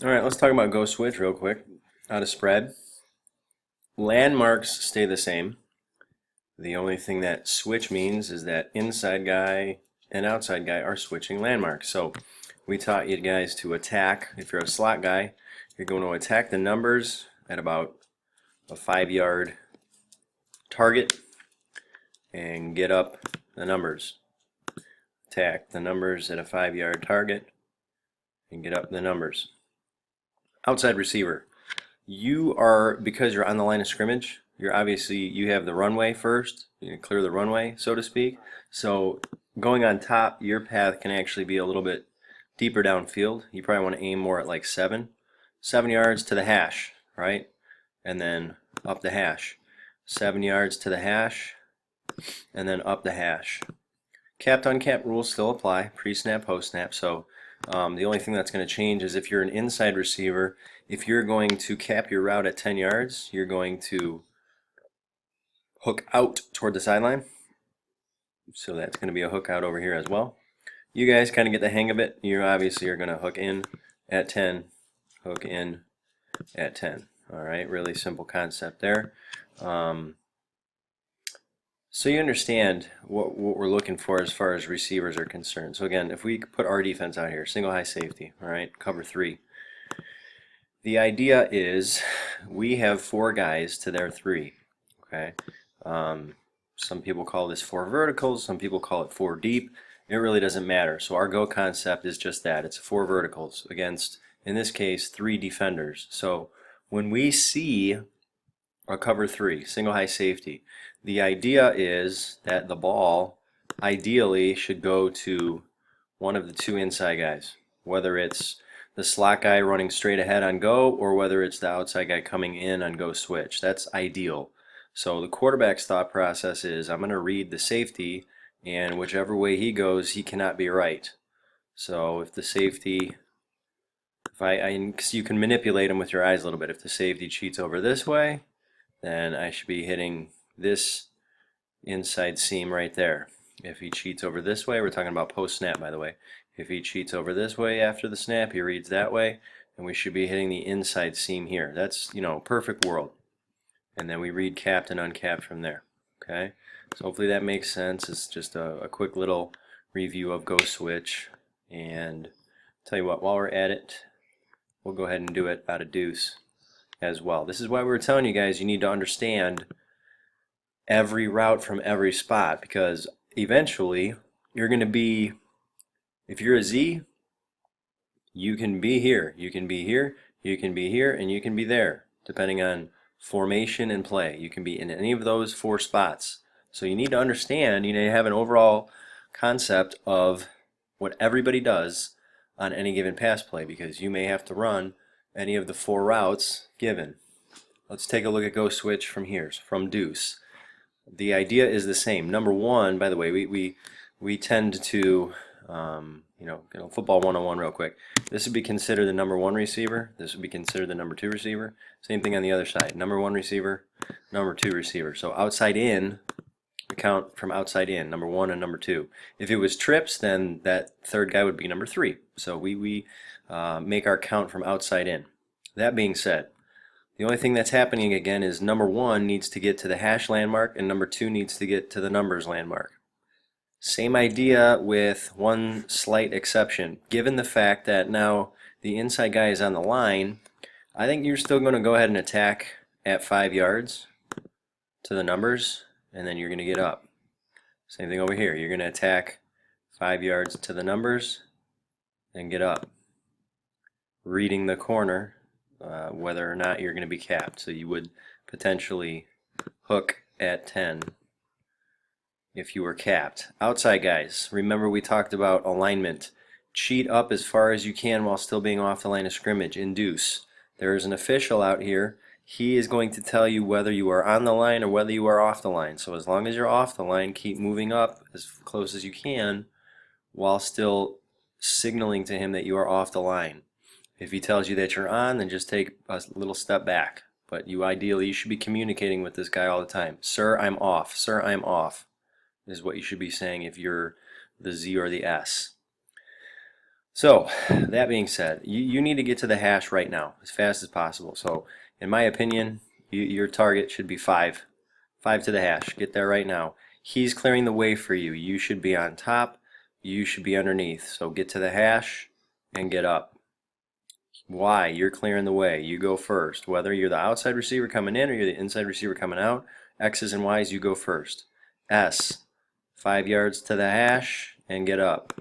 All right, let's talk about go switch real quick. How to spread. Landmarks stay the same. The only thing that switch means is that inside guy and outside guy are switching landmarks. So we taught you guys to attack. If you're a slot guy, you're going to attack the numbers at about a 5-yard target and get up the numbers. Attack the numbers at a 5-yard target and get up the numbers. Outside receiver. You are, because you're on the line of scrimmage, you have the runway first. You clear the runway, so to speak. So going on top, your path can actually be a little bit deeper downfield. You probably want to aim more at like 7 yards to the hash, right? And then up the hash. 7 yards to the hash, and then up the hash. Capped uncapped rules still apply, pre-snap, post-snap. So the only thing that's going to change is if you're an inside receiver, if you're going to cap your route at 10 yards, you're going to hook out toward the sideline. So that's going to be a hook out over here as well. You guys kind of get the hang of it. You obviously are going to hook in at 10, hook in at 10. All right, really simple concept there. So you understand what we're looking for as far as receivers are concerned. So again, if we put our defense out here, single high safety, all right, cover 3. The idea is we have 4 guys to their 3, okay? Some people call this 4 verticals, some people call it 4 deep. It really doesn't matter. So our go concept is just that. It's 4 verticals against, in this case, 3 defenders. So when we see a cover 3, single high safety, the idea is that the ball ideally should go to one of the 2 inside guys, whether it's the slot guy running straight ahead on go or whether it's the outside guy coming in on go switch. That's ideal. So the quarterback's thought process is, I'm going to read the safety, and whichever way he goes, he cannot be right. So if the safety, you can manipulate him with your eyes a little bit. If the safety cheats over this way, then I should be hitting this inside seam right there. If he cheats over this way, we're talking about post-snap, by the way. If he cheats over this way after the snap, he reads that way, and we should be hitting the inside seam here. That's, perfect world. And then we read capped and uncapped from there. Okay? So hopefully that makes sense. It's just a quick little review of go switch. And tell you what, while we're at it, we'll go ahead and do it out of Deuce as well. This is why we were telling you guys you need to understand every route from every spot, because eventually you're going to be, if you're a Z, you can be here, you can be here, you can be here, and you can be there, depending on formation and play. You can be in any of those 4 spots. So you need to understand, you have an overall concept of what everybody does on any given pass play, because you may have to run any of the 4 routes given. Let's take a look at go switch from here, from Deuce. The idea is the same. Number 1, by the way, we tend to, football 101 real quick. This would be considered the number 1 receiver. This would be considered the number 2 receiver. Same thing on the other side. Number 1 receiver, number 2 receiver. So outside in, we count from outside in, number 1 and number 2. If it was trips, then that third guy would be number 3. So we make our count from outside in. That being said, the only thing that's happening again is number 1 needs to get to the hash landmark and number 2 needs to get to the numbers landmark. Same idea with one slight exception. Given the fact that now the inside guy is on the line, I think you're still going to go ahead and attack at 5 yards to the numbers, and then you're going to get up. Same thing over here. You're going to attack 5 yards to the numbers and get up. Reading the corner, whether or not you're going to be capped. So you would potentially hook at 10 if you were capped. Outside guys, remember we talked about alignment. Cheat up as far as you can while still being off the line of scrimmage. Induce. There is an official out here. He is going to tell you whether you are on the line or whether you are off the line. So as long as you're off the line, keep moving up as close as you can while still signaling to him that you are off the line. If he tells you that you're on, then just take a little step back. But you should be communicating with this guy all the time. Sir, I'm off. Sir, I'm off is what you should be saying if you're the Z or the S. So that being said, you need to get to the hash right now as fast as possible. So in my opinion, your target should be 5. 5 to the hash. Get there right now. He's clearing the way for you. You should be on top. You should be underneath. So get to the hash and get up. Y, you're clearing the way. You go first. Whether you're the outside receiver coming in or you're the inside receiver coming out, X's and Y's, you go first. S, 5 yards to the hash and get up.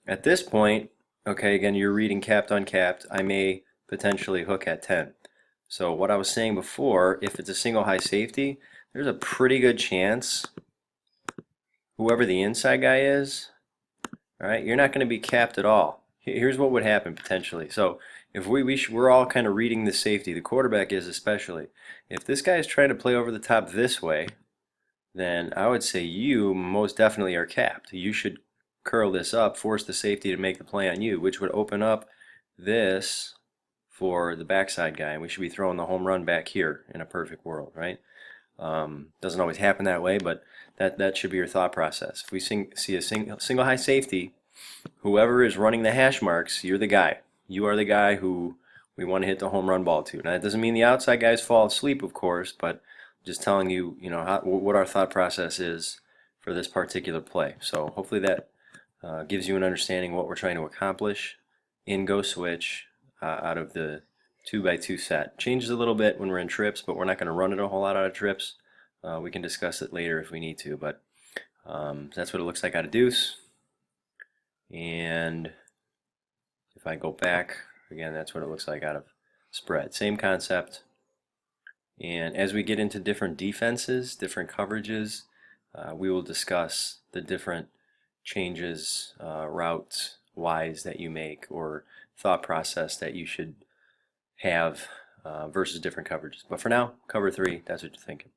At this point, okay, again, you're reading capped, uncapped. I may potentially hook at 10. So what I was saying before, if it's a single high safety, there's a pretty good chance whoever the inside guy is, all right, you're not going to be capped at all. Here's what would happen potentially. So if we're all kind of reading the safety, the quarterback is especially. If this guy is trying to play over the top this way, then I would say you most definitely are capped. You should curl this up, force the safety to make the play on you, which would open up this for the backside guy. We should be throwing the home run back here in a perfect world, right? Doesn't always happen that way, but that should be your thought process. If we see a single high safety, whoever is running the hash marks, you're the guy. You are the guy who we want to hit the home run ball to. Now, that doesn't mean the outside guys fall asleep, of course, but just telling you, what our thought process is for this particular play. So hopefully that gives you an understanding of what we're trying to accomplish in Go Switch out of the 2x2 set. Changes a little bit when we're in trips, but we're not going to run it a whole lot out of trips. We can discuss it later if we need to, but that's what it looks like out of Deuce. And if I go back, again, that's what it looks like out of spread. Same concept. And as we get into different defenses, different coverages, we will discuss the different changes, routes, whys that you make, or thought process that you should have versus different coverages. But for now, cover 3, that's what you're thinking.